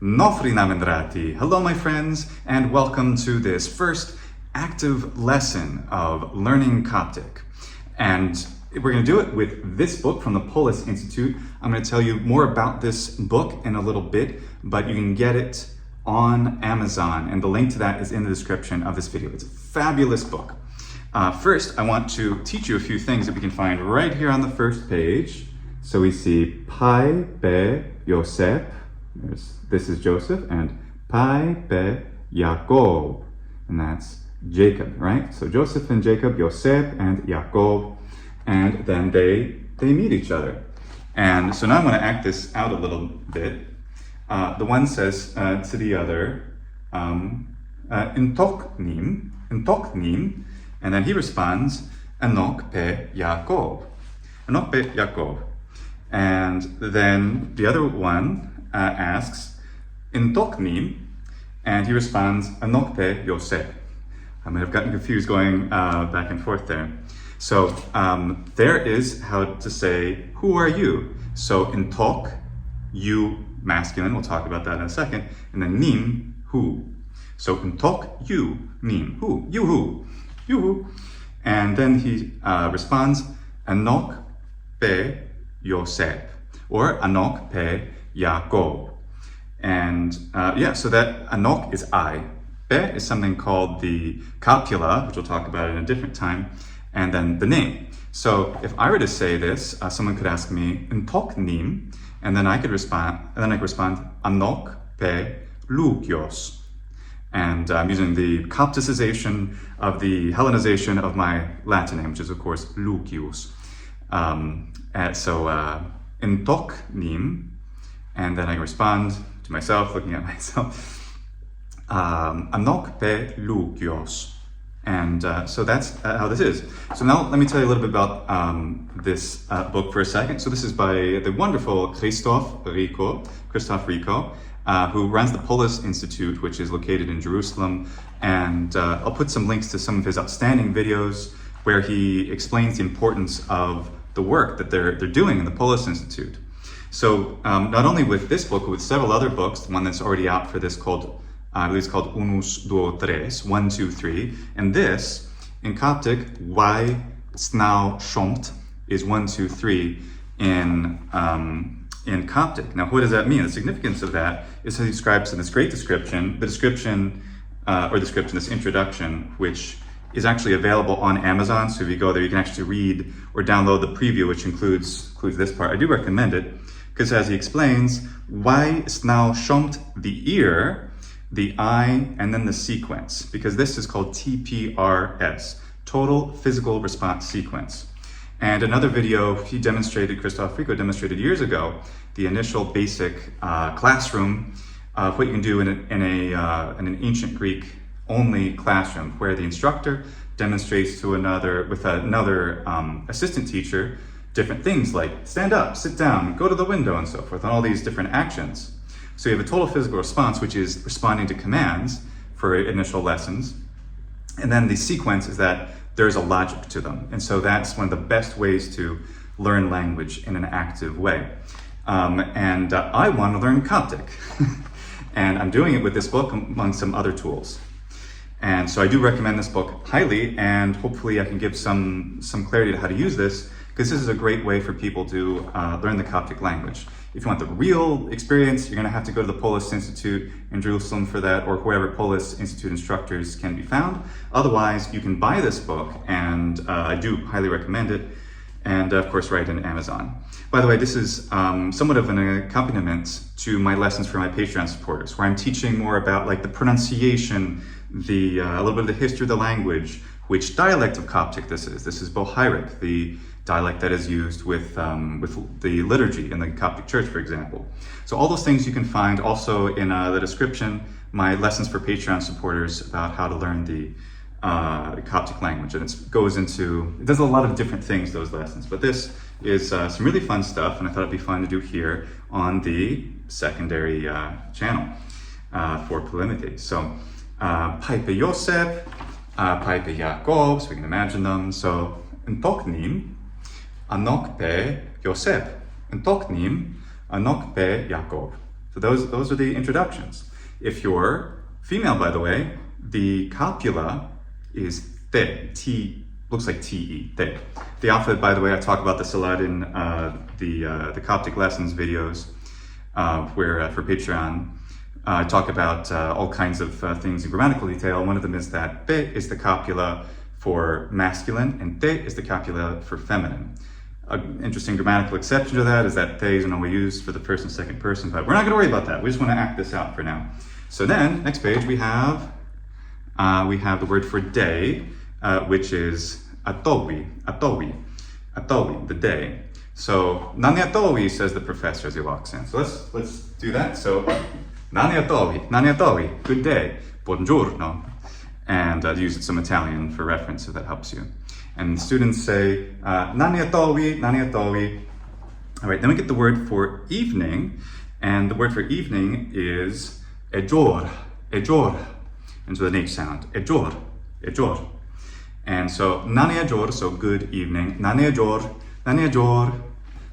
ⲟⲩⲓ. Hello my friends, and welcome to this first active lesson of learning Coptic. And we're going to do it with this book from the Polis Institute. I'm going to tell you more about this book in a little bit, but you can get it on Amazon, and the link to that is in the description of this video. It's a fabulous book. First, I want to teach you a few things that we can find right here on the first page. So we see Pai be Yosef. This is Joseph, and Pai be Yaakov, and that's Jacob, right? So Joseph and Jacob, Yosef and Yaakov, and then they meet each other. And so now I'm going to act this out a little bit. The one says to the other, Intoknim, and then he responds, Anok pe Yaakov, Anok pe Yaakov. And then the other one asks, Intoknim, and he responds, Anok pe Yosef. I may have gotten confused going back and forth there. So there is how to say, who are you? So intok, you, masculine, we'll talk about that in a second, and then nim, who. So intok, you, nim, who, you who. And then he responds, Anok pe Yosef, or Anok pe Yaakov. And so that Anok is I. Pe is something called the copula, which we'll talk about in a different time, and then the name. So if I were to say this, someone could ask me, Intoknim, and then I could respond, Anok pe Lukios. And I'm using the Copticization of the Hellenization of my Latin name, which is of course Lucius. Intoknim, and then I respond to myself, looking at myself, Anok pe Lukios. And so that's how this is. So now let me tell you a little bit about this book for a second. So this is by the wonderful Christoph Rico, who runs the Polis Institute, which is located in Jerusalem. And I'll put some links to some of his outstanding videos where he explains the importance of the work that they're doing in the Polis Institute. So not only with this book, but with several other books, the one that's already out for this called, I believe it's called Unus Duo Tres, 1, 2, 3. And this, in Coptic, Esnau Shomt, is 1, 2, 3 in Coptic. Now, what does that mean? The significance of that is he describes in this great description, this introduction, which is actually available on Amazon. So if you go there, you can actually read or download the preview, which includes this part. I do recommend it, because as he explains, Esnau Shomt, the ear, the eye, and then the sequence, because this is called TPRS, Total Physical Response Sequence. And another video Christoph Rico demonstrated years ago, the initial basic classroom of what you can do in an ancient Greek only classroom, where the instructor demonstrates with another assistant teacher different things like stand up, sit down, go to the window, and so forth, and all these different actions. So you have a total physical response, which is responding to commands for initial lessons. And then the sequence is that there's a logic to them. And so that's one of the best ways to learn language in an active way. I want to learn Coptic. And I'm doing it with this book among some other tools. And so I do recommend this book highly, and hopefully I can give some clarity to how to use this, because this is a great way for people to learn the Coptic language. If you want the real experience, you're going to have to go to the Polis Institute in Jerusalem for that, or wherever Polis Institute instructors can be found. Otherwise, you can buy this book, and I do highly recommend it, and of course write in Amazon. By the way, this is somewhat of an accompaniment to my lessons for my Patreon supporters, where I'm teaching more about like the pronunciation, a little bit of the history of the language, which dialect of Coptic this is. This is bohairic, the dialect that is used with the liturgy in the Coptic Church, for example. So all those things you can find also in the description, my lessons for Patreon supporters about how to learn the Coptic language. And it does a lot of different things, those lessons. But this is some really fun stuff, and I thought it'd be fun to do here on the secondary channel for Politeness. So, Pai pe Yosef, Pai pe Yaakov, so we can imagine them. So, Intoknim, Anok pe Yosef, Intoknim, Anok pe Yaakov. So those are the introductions. If you're female, by the way, the copula is te, T, looks like T-E, te. The alphabet, by the way, I talk about this a lot in the Coptic lessons videos, where for Patreon, I talk about all kinds of things in grammatical detail. One of them is that te is the copula for masculine and te is the copula for feminine. An interesting grammatical exception to that is that te isn't always used for the first and second person, but we're not going to worry about that. We just want to act this out for now. So then, next page, we have the word for day, which is atowi, the day. So, nani atowi, says the professor as he walks in. So let's do that. So, nani atowi, good day, buongiorno. And use some Italian for reference if that helps you. And students say, nani atowi. All right, then we get the word for evening, and the word for evening is ejor. And so the H sound, ejor. And so, nani ejor, so good evening. Nani ejor.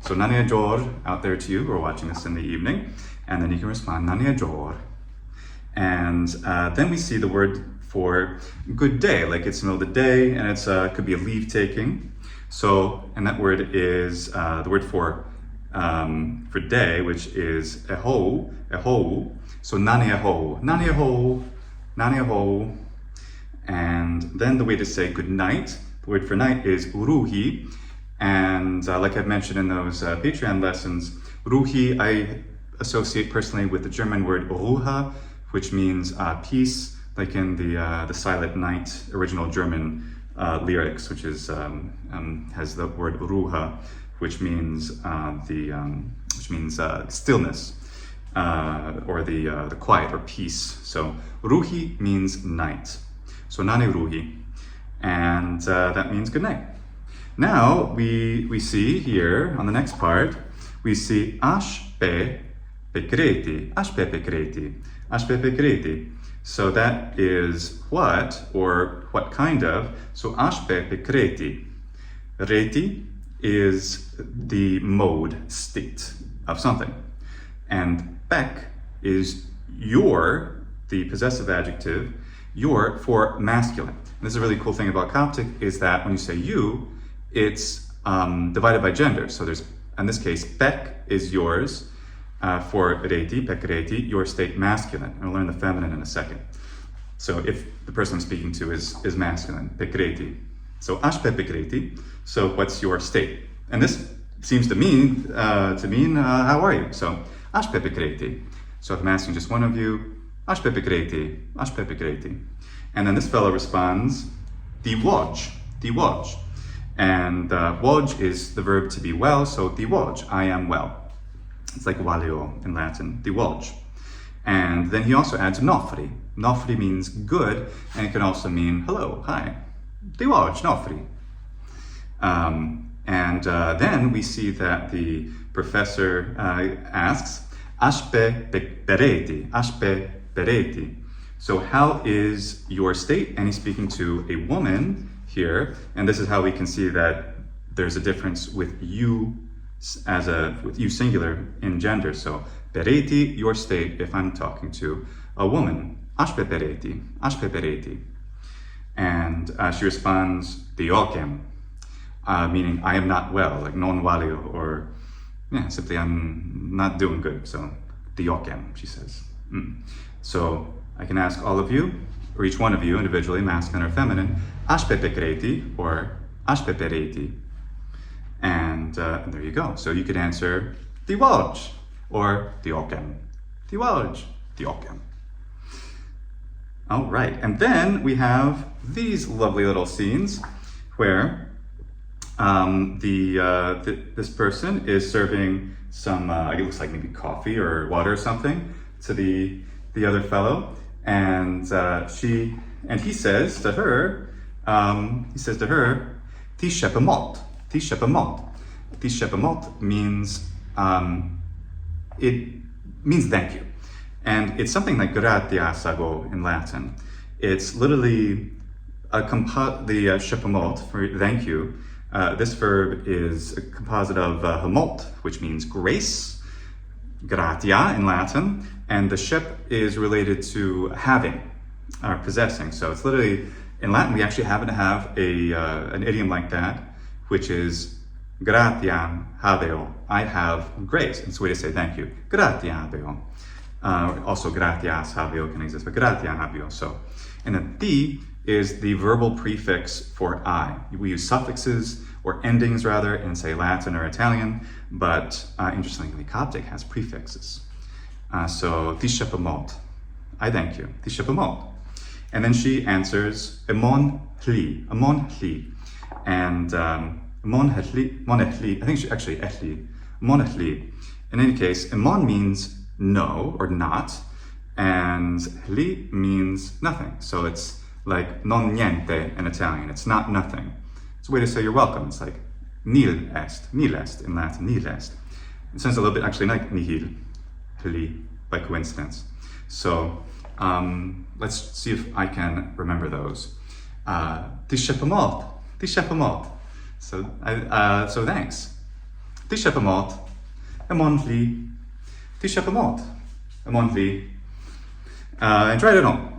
So, nani ejor, out there to you who are watching this in the evening. And then you can respond, nani ejor. And then we see the word for good day, like it's the middle of the day, and it's could be a leave taking. So, and that word is the word for day, which is eho. So nani eho. And then the way to say good night, the word for night is ruhi. And like I've mentioned in those Patreon lessons, ruhi I associate personally with the German word Ruhe, which means peace, like in the Silent Night original German lyrics, which is has the word Ruhe, which means stillness, or the quiet or peace. So ruhi means night. So nani ruhi, and that means good night. Now we see here on the next part, we see ashpe pekreti. So that is what, or what kind of. So ashpe pekreti. Reti is the mode, state of something. And pek is your, the possessive adjective, your for masculine. And this is a really cool thing about Coptic is that when you say you, it's divided by gender. So there's, in this case, pek is yours, for reti, pek reti, your state masculine. And we'll learn the feminine in a second. So if the person I'm speaking to is masculine, pek reti. So ashpe pek reti, so what's your state? And this seems to mean how are you? So ashpe pek reti. So if I'm asking just one of you, ashpe pek reti. And then this fellow responds, ṭiġoġ. And woj is the verb to be well, so ṭiġoġ, I am well. It's like valio in Latin, ṭiġoġ. And then he also adds nofri. Nofri means good, and it can also mean hello, hi. ṭiġoġ, nofri. And then we see that the professor asks, ashpe pereti. So how is your state? And he's speaking to a woman here, and this is how we can see that there's a difference with you with you singular in gender. So pereti, your state, if I'm talking to a woman. Ashpe pereti. And she responds, ṭiġoġem, meaning I am not well, like non valio, or simply I'm not doing good. So ṭiġoġem, she says. So I can ask all of you, or each one of you individually, masculine or feminine, ashpe pekreti or ashpe pereti. And there you go. So you could answer ṭiġoġ or ṭiġoġem. ṭiġoġ. All right, and then we have these lovely little scenes where this person is serving some, it looks like maybe coffee or water or something to the other fellow, and he says to her, ṭiġ-ħepimot. Ṭiġ-ħepimot means it means thank you. And it's something like gratiasago in Latin. It's literally the ḥepimot for thank you. This verb is a composite of hemot, which means grace. gratia in Latin, and the ship is related to having or possessing. So it's literally, in Latin, we actually happen to have an idiom like that, which is gratiam habeo. I have grace. It's a way to say thank you. Gratiam habeo. Also, gratias habeo can exist, but gratiam habeo. So, and then ti is the verbal prefix for I. We use suffixes or endings rather in, say, Latin or Italian, but interestingly, Coptic has prefixes. So, ⲟⲩⲁⲓ, I thank you, ⲟⲩⲁ. And then she answers, emon hli, and emon hli, I think she actually ehli, emon hli. In any case, emon means no or not, and hli means nothing. So it's like non niente in Italian, it's not nothing. It's a way to say you're welcome. It's like nil est in Latin, nil est. It sounds a little bit actually like nihil, hli, by coincidence. So let's see if I can remember those. ⲟⲩⲁⲓ. So thanks. ⲟⲩⲁ emon hli, ⲟⲩⲁ emon hli. And try it at home.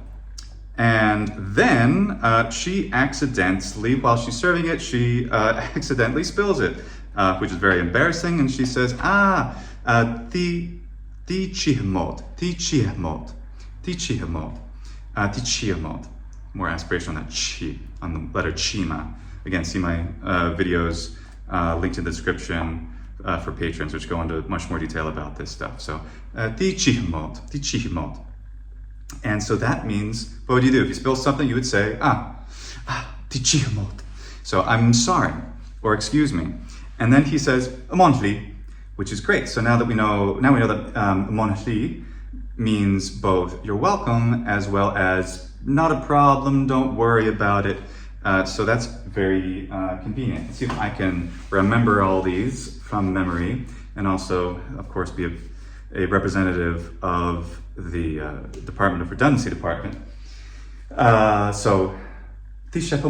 And then she accidentally, while she's serving it, she accidentally spills it, which is very embarrassing. And she says, ⲟⲩⲁⲓ. More aspiration on that chi, on the letter chima. Again, see my videos linked in the description for patrons, which go into much more detail about this stuff. So, ⲟⲩⲁⲓ. And so that means, what would you do? If you spill something, you would say, ⲟⲩⲁ. So I'm sorry, or excuse me. And then he says, emon hli, which is great. So now we know that emon hli means both you're welcome as well as not a problem, don't worry about it. So that's very convenient. Let's see if I can remember all these from memory, and also, of course, be a representative of the Department of Redundancy Department. So, ⲟⲩⲁ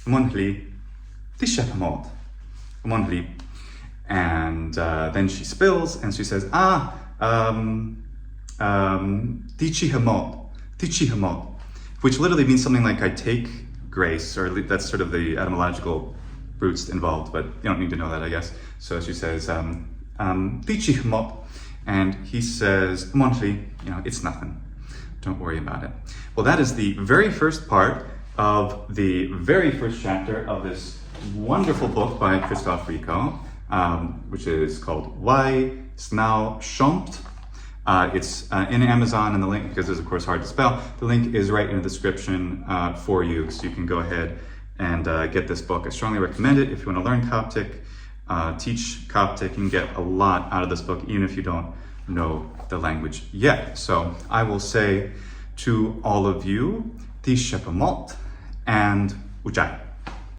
emon hli, ⲟⲩⲁ emon hli. And then she spills and she says, ⲟⲩⲁ which literally means something like I take grace, or that's sort of the etymological roots involved, but you don't need to know that, I guess. So she says, ⲟⲩⲁ and he says, emon hli, it's nothing. Don't worry about it. Well, that is the very first part of the very first chapter of this wonderful book by Christoph Rico, which is called Esnau Shomt. It's in Amazon, and the link, because it's of course hard to spell, the link is right in the description for you, so you can go ahead and get this book. I strongly recommend it if you want to learn Coptic, teach Coptic. You can get a lot out of this book, even if you don't know the language yet. So I will say to all of you, ⲟⲩⲁ and ujai.